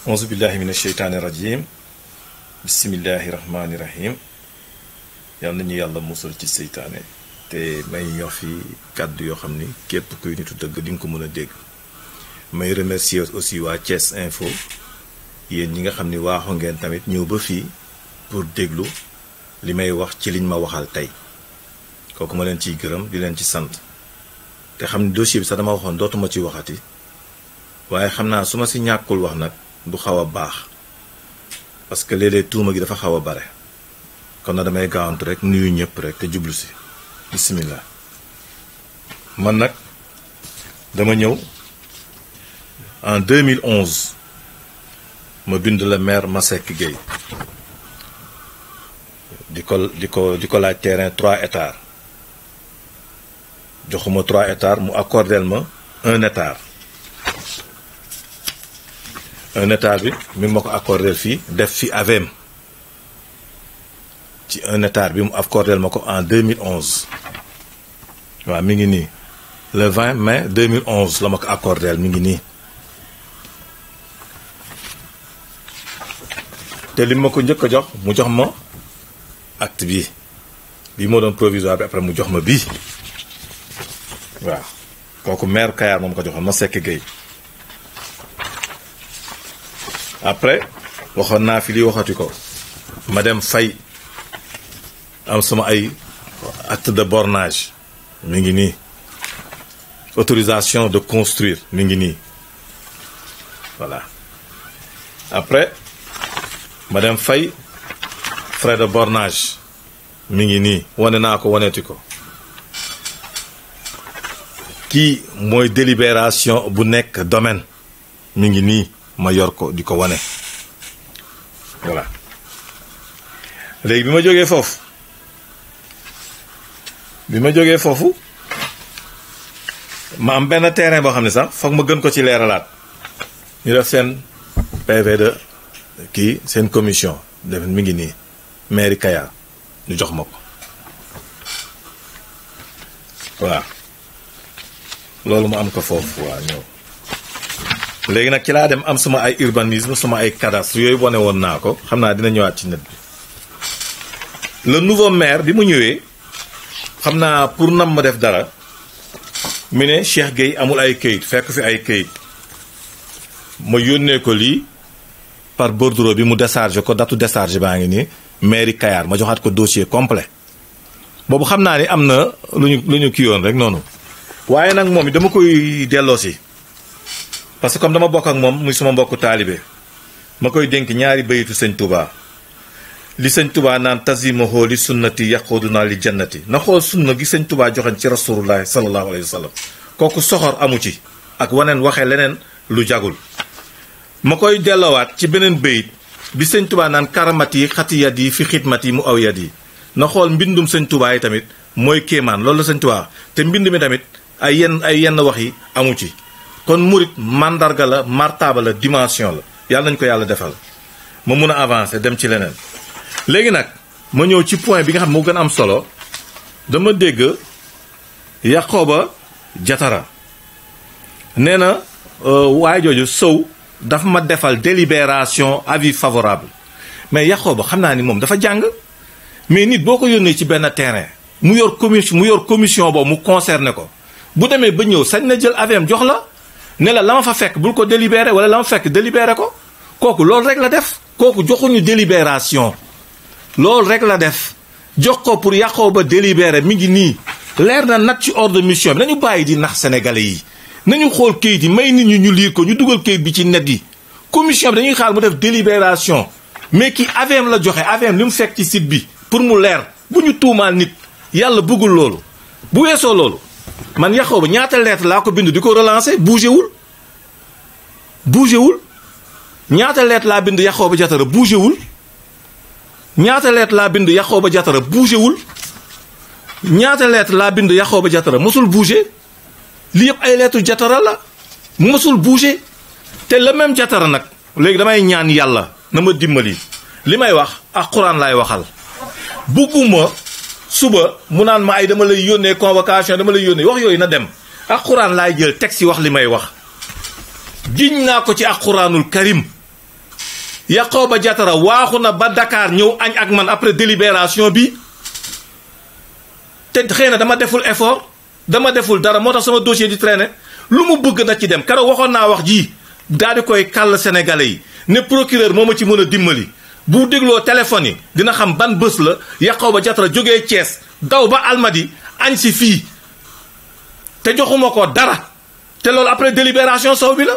auzu billahi min asheytaani rajim bismillahi rahmaani rahim yal nañu yàlla musal ci seytaane te may ñoo fi kàddu yoo xam ni képp kuy nitu dëgg di nga ko mën a dégg. may remercier aussi waa Thiès Info yéen ñi nga xam ni waaxu ngeen tamit ñëw ba fii pour déglu li may wax ci liñ ma waxal tey kooku ma leen ciy gërëm di leen ci sant te xam ni dossier bi sax dama waxoon dootuma ci waxati waaye xam naa su ma si ñàkkul wax nag du xaw a baax parce que léeg-léeg tuuma gi dafa xaw a bare kon na damay gaawantu rek nuyu ñëpp rek te jublu si bismillah. man nag dama ñëw en 2011 ma bind la maire Masseck Gueye di ko laaj terrain 3 hectares joxuma 3 hectares mu accordel ma 1 hectare. 1 hectare bi mi ngi ma ko accordel fii def fi AVM ci 1 hectare bi mu accordel ma ko en 2011 waaw mi ngi nii le 20 mai 2011 la ma ko accordel mi ngi nii te li ma ko njëkk a jox mu jox ma acte bii moo doon provisoire bi après mu jox ma bii waaw kooku maire Kayar moom ko joxoon Masseck Gueye. après waxoon naa fi lii waxati ko ma dem fay am sama ay acte de bornage mi ngi nii autorisation de construire mi ngi nii voilà après ma dem fay frais de bornage mi ngi nii wane naa ko waneeti ko kii mooy délibération bu nekk domaine mi ngi nii ma yor ko di ko wane voilà léegi bi ma jógee foofu ma am benn terrain boo xam ne sax foog ma gën ko ci leeralaat ñu def seen PV de kii seen commission def mi ngi nii mairie Kayar ñu jox ma ko waaw loolu ma am ko foofu waaw ñëw léegi nag ci laa dem am suma ay urbanisme suma ay cadastre yooyu wane woon naa ko xam naa dina ñëwaat ci net bi le nouveau maire bi mu ñëwee xam naa pour nam ma def dara mu ne Cheikh Gueye amul ay këyit fekk fi ay këyit ma yónnee ko lii par bordereau bi mu déchargé ko datu déchargé baa ngi nii mairie Kayar ma joxaat ko dossier complet boobu xam naa ni am na lu ñu kii yoon rek noonu waaye nag moom it dama koy delloosi parce que comme dama bokk ak moom muy suma mbokku taalibe ma koy dénk ñaari bayitu sëñ Touba li sëñ Touba naan tazimaho li sunnati yaquduna li jannati na xool sunna gi sëñ Touba joxañ ci rasulullahi sallallahu alayhi wa sallam kooku soxor amu ci ak waneen waxee leneen lu jagul ma koy delloowaat ci beneen bayit bi sëñ Touba naan karamati xatiyat yi fi xidmat yi mu awyat yi na xool mbindum sëñ Touba yi tamit mooy kéemaan loolu la sëñ Touba te mbind mi tamit ay yenn wax yi amu ci kon murit mandarga la martaba la dimension la yàlla nañu ko yàlla defal ma mun a avancer dem ci leneen léegi nag ma ñëw ci point bi nga xam moo gën a am solo dama dégg Yankhoba Diattara nee na waaye jooju Sow dafa ma defal délibération avis favorable mais Yankhoba xam naa ni moom dafa jàng mais nit boo ko yónnee ci benn terrain mu yor commission boobu mu concerné ko bu demee ba ñëw sañ na jël AVM jox la ne la ma fa fekk bul ko délibéré wala la ma fekk délibéré ko kooku loolu rek la def kooku joxuñu délibération loolu rek la def jox ko pour Yankhoba délibéré mi ngi nii leer na nag ci ordre de mission bi nañu bàyyi di nax sénégalais yi nañu xool kayit yi may nit ñi ñu liir ko ñu dugal kayit bi ci net yi commission bi dañuy xaar mu def délibération mais ki AVM la joxe AVM li mu fekk ci site bi pour mu leer bu ñu tuumaal nit yàlla bëggul loolu bu weesoo loolu man Yankhoba ñaata lettre laa ko bind di ko relancer bougé wul ñaata lettre laa bind Yankhoba Diattara bougé wul ñaata lettre laa bind Yankhoba Diattara bougé wul ñaata lettre laa bind Yankhoba Diattara mosul bougé li yëpp ay lettre Diattara la mosul bougé te le même Diattara nag léegi damay ñaan yàlla na ma dimbali li may wax ak Quran laay waxal bugguma suba mu naan ma ay dama lay yónnee convocation dama lay yónnee wax yooyu na dem ak Quran laay jël teg si wax li may wax giñ naa ko ci ak Quranul Karim Yankhoba Diattara waaxu na ba Dakar ñëw añ ak man après délibération bi te xëy na dama deful effort dama deful dara moo tax sama dossier di traîner lu mu bëgg na ci dem keroog waxoon naa wax ji daal di koy kàll sénégalais yi ne procureur moo ma ci mën a dimbali bu dégloo téléphone yi dina xam ban bés la Yankhoba Diattara jógee Thiès daw ba Almadi añ si fii te joxuma ko dara te loolu après délibération sow bi la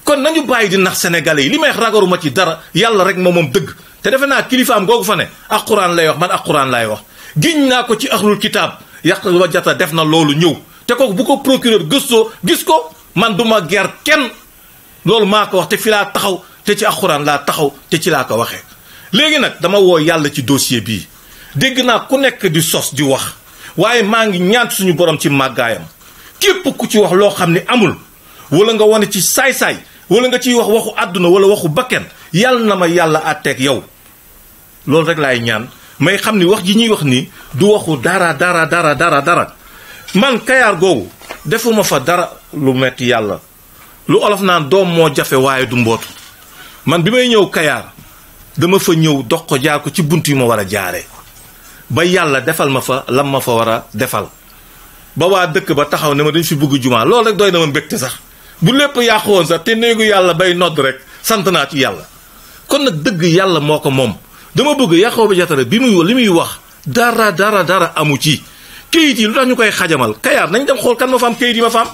kon nañu bàyyi di nax sénégalais yi li may ragaruma ci dara yàlla rek moom dëgg te defe naa kilifaam googu fa ne ak Quraan lay wax man ak Quraan lay wax giñ naa ko ci ahlul kitaab Yankhoba Diattara def na loolu ñëw te kooku bu ko procureur gëstoo gis ko man duma ger kenn loolu maa ko wax te fi laa taxaw te ci alxuraan laa taxaw te ci laa ko waxee léegi nag dama woo yàlla ci dossier bii dégg naa ku nekk di sos di wax waaye maa ngi ñaan suñu borom ci màggaayam képp ku ci wax loo xam ne amul wala nga wane ci saay-saay wala nga ciy wax waxu àdduna wala waxu bakken yàlla na ma yàlla àtteeg yow loolu rek laay ñaan may xam ni wax ji ñuy wax ni du waxu dara man Kayaar googu defuma fa dara lu metti yàlla lu olof naan doom moo jafe waaye du mbootu man bi may ñëw Kayaar dama fa ñëw dox ko jaar ko ci bunt yi ma war a jaaree ba yàlla defal ma fa lam ma fa war a defal ba waa dëkk ba taxaw ne ma dañ fi bëgg jumaa loolu rek doy na ma mbégte sax bu lépp yàqu woon sax te néegu yàlla bay nodd rek sant naa ci yàlla kon nag dëgg yàlla moo ko moom dama bëgg Yankhoba Diattara bi li muy wax dara amu ci kayit yi lu tax ñu koy xajamal Kayaar nañ dem xool kan ma fa am kayit yi ma fa am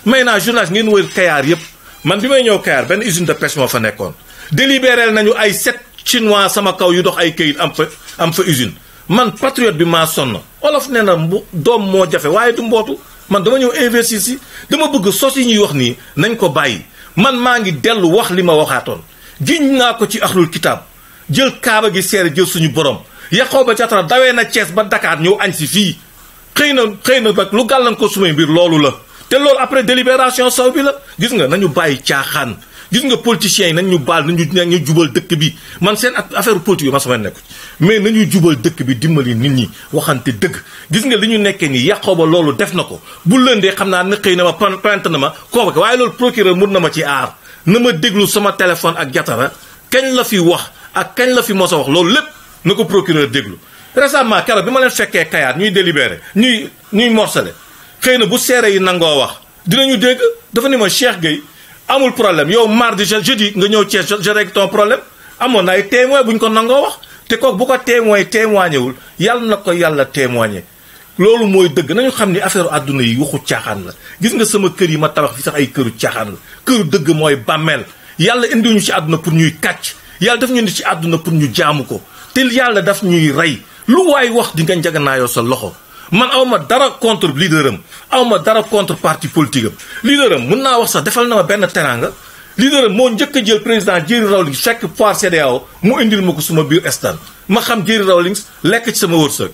may naa journaliste ngeen wër Kayaar yëpp man bi may ñëw Kayaar benn usine de pêche moo fa nekkoon délibéré nañu ay 7 chinois sama kaw yu dox ay kayit am fa usine man patriote bi maa sonn olof nee na doom moo jafe waaye du mbootu man dama ñëw investir si dama bëgg sos yi ñuy wax nii nañ ko bàyyi man maa ngi dellu wax li ma waxaatoon giñ naa ko ci ahlul kitaab jël kaaba gi seere jël suñu borom Yankhoba Diattara dawee na Thiès ba Dakar ñëw añ si fii xëy na nag lu gàllankoor sumay mbir loolu la te loolu après délibération saw bi la gis nga nañu bàyyi caaxaan gis nga politiciens yi nañ ñu baal nañu jubal dëkk bi man seen affaire politique yi ma sama nekku mais nañuy jubal dëkk bi dimbali nit ñi waxante dëgg gis nga li ñu nekkee nii Yankhoba loolu def na ko bu lëndee xam naa ne xëy na ma plainte na ma kooku waaye loolu procureur mun na ma ci aar na ma déglu sama téléphone ak Diattara kañ la fi wax ak kañ la fi mos a wax loolu lépp na ko procureur déglu récemment keroog bi ma leen fekkee Kayaar ñuy délibéré ñuy morcelé xëy na bu seere yi nangoo wax dinañu dégg dafa ni ma Cheikh Gueye amul problème yow mardi jeudi nga ñëw Thiès je règle ton problème amoon na ay témoin bu ñu ko nangoo wax te kooku bu ko témoigné wul yàlla na ko yàlla témoigné loolu mooy dëgg nañu xam ni affaire àdduna yi waxu caaxaan la gis nga sama kër yi ma tabax fi sax ay këru caaxaan la këru dëgg mooy bàmmeel yàlla indiwuñu ci àdduna pour ñuy kàcc yàlla daf ñu indi ci àdduna pour ñu jaamu ko te yàlla daf ñuy rey lu waay wax di nga njaganaayoo sa loxo man awma dara contre leader am awma dara contre parti politique am leader am mën naa wax sax defal na ma benn teranga leader am moo njëkk a jël président Jerry Rawlings fekk foire CEDEAO mu indil ma ko suma biir stand ma xam Jerry Rawlings lekk ci sama wërsëg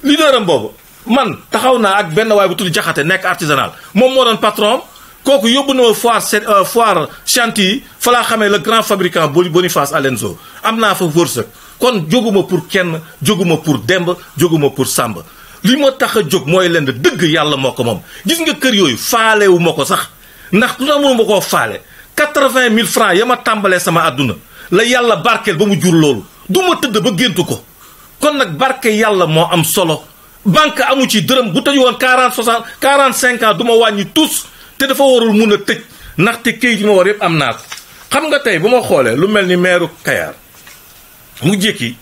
leader am boobu man taxaw naa ak benn waay bu tudd Jaxate nekk artisanal moom moo doon patron kooku yóbbu na ma foire Chantilly fa laa xamee le grand fabricant Boniface Alenzo am naa fa wërsëg kon jóguma pour kenn jóguma pour Demba jóguma pour Samba li ma tax a jóg mooy lenn dëgg yàlla moo ko moom gis nga kër yooyu faalewu ma ko sax ndax lu tax mënu ma koo faale 80 000 francs ya ma tàmbalee sama àdduna la yàlla barkeel ba mu jur loolu du ma tëdd ba géntu ko kon nag barke yàlla moo am solo banque amu ci dërëm bu tëju woon 45 ans du ma wàññi tous te dafa warul mun a tëj ndaxte kayit yi ma war yëpp am naa ko xam nga tey bu ma xoolee lu mel ni maire Kayaar mu jékki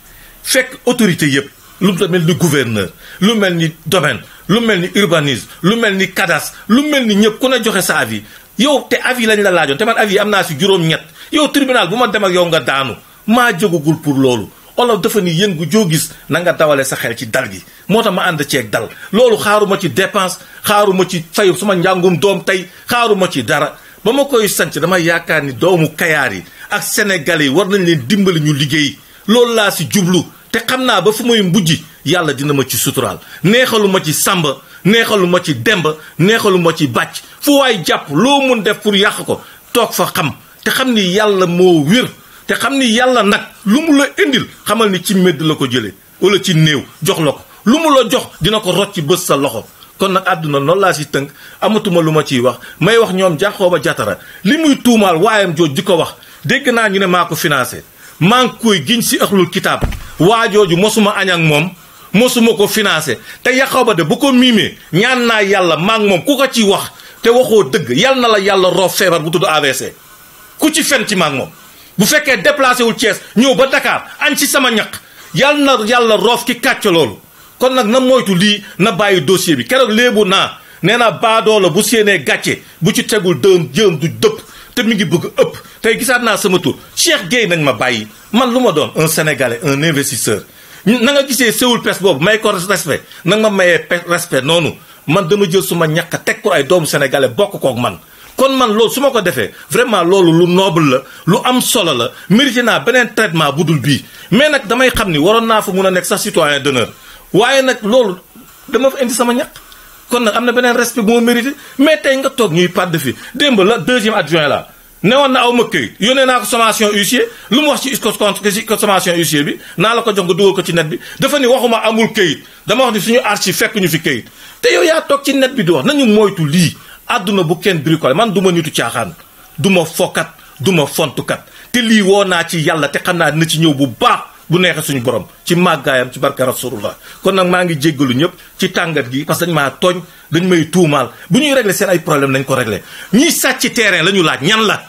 fekk autorité yëpp lu mel ni gouverneur lu mel ni domaine lu mel ni urbanisme lu mel ni cadastre lu mel ni ñëpp ku ne joxe sa avis yow te avis lañ la laajoon te man avis am naa si juróom-ñett yow tribunal bu ma dem ak yow nga daanu maa jógagul pour loolu olof dafa ni yéen gu joo gis na nga dawale sa xel ci dal gi moo tax ma ànd ceeg dal loolu xaaruma ci dépense xaaruma ci fayu sama njàngum doom tey xaaruma ci dara ba ma koy sanc dama yaakaar ni doomu Kayaar yi ak sénégalais yi war nañ leen dimbali ñu liggéey loolu laa si jublu te xam naa ba fu may mbujji yàlla dina ma ci suturaal neexalu ma ci sàmba neexalu ma ci demba neexalu ma ci bàcc fu waay jàpp loo mun def pour yàq ko toog fa xam te xam ni yàlla moo wér te xam ni yàlla nag lu mu la indil xamal ni ci mbedd la ko jëlee wala ci néew jox la ko lu mu la jox dina ko rocc ci bës sa loxo kon nag àdduna noonu laa si tënk amatuma lu ma ciy wax may wax ñoom Yankhoba Diattara li muy tuumaal waayam jooj di ko wax dégg naa ñu ne maa ko financé maa ngi koy giñ si ëxlul kitaab waa jooju mosuma añ ak moom mosuma ko financé te Yaxooba de bu ko miimee ñaan naa yàlla maa ngi moom ku ko ci wax te waxoo dëgg yal na la yàlla roof feebar bu tudd AVC ku ci fen ci maa ngi moom bu fekkee déplacé wul Thiès ñëw ba Dakar añ ci sama ñaq yal na yàlla roof ki kàcc loolu kon nag na moytu lii na bàyyi dossier bi keroog léebu naa nee naa baadoola bu séenee gàcce bu ci tegul jëm du dëpp te mi ngi bëgg ëpp tey gisaat naa sama tur Cheikh Gueye nañ ma bàyyi man lu ma doon un sénégalais un investisseur na nga gisee Séoul pes boobu may ko respect na nga ma mayee respect noonu man dama jël suma ñàkk teg ko ay doomu sénégalais bokk kook man kon man loolu su ma ko defee vraiment loolu lu noble la lu am solo la mérité naa beneen traitement bu dul bii mais nag damay xam ni waroon naa fa mun a nekk sax citoyen d'honneur waaye nag loolu dama fa indi sama ñàkk kon nag am na beneen respect bu ma mérité mais tey nga toog ñuy padd fi démb la 2e adjoint la newoon na aw ma këyit yónnee naa ko sommation huissier lu mu wax ci sommation huissier bi naa la ko jox nga dugal ko ci net bi dafa ni waxuma amul këyit dama wax ni suñu archive fekk ñu fi këyit te yow yaa toog ci net bi di wax nañu moytu lii àdduna bu kenn bricolé man du ma nitu caaxaan du ma fokkat du ma fontukat te lii woo naa ci yàlla te xam naa dina ci ñëw bu baax bu neexee suñu borom ci màggaayam ci barka rasulullah kon nag maa ngi jéggalu ñëpp ci tàngat gi parce que dañ maa tooñ dañ may tuumaal bu ñuy régler seen ay problème nañ ko régler ñiy sàcc terrain la ñu laaj ñan la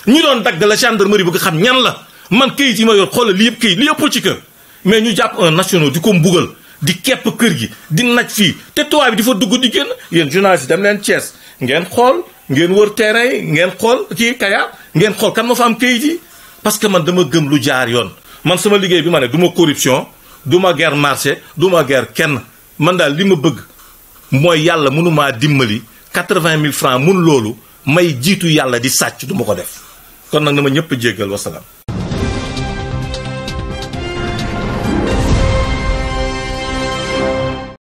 ñi doon dagg la gendarmerie bëgg xam ñan la man këyit yi ma yor xoolal li yëpp këyit li yëpp ci kër mais ñu jàpp un national di ko mbugal di kepp kër gi di naj fii te tubaab bi di fa dugg di génn yéen journaliste dem leen Thiès ngeen xool ngeen wër terrain yi ngeen xool ci Kayar ngeen xool kan ma fa am këyit yi parce que man dama gëm lu jaar yoon man sama liggéey bi ma ne du ma corruption du ma guerre marché du ma guerre kenn man daal li ma bëgg mooy yàlla mënumaa dimbali 80 000 francs mun loolu may jiitu yàlla di sàcc du ma ko def kon nag na ma ñëpp jéggal wasalaam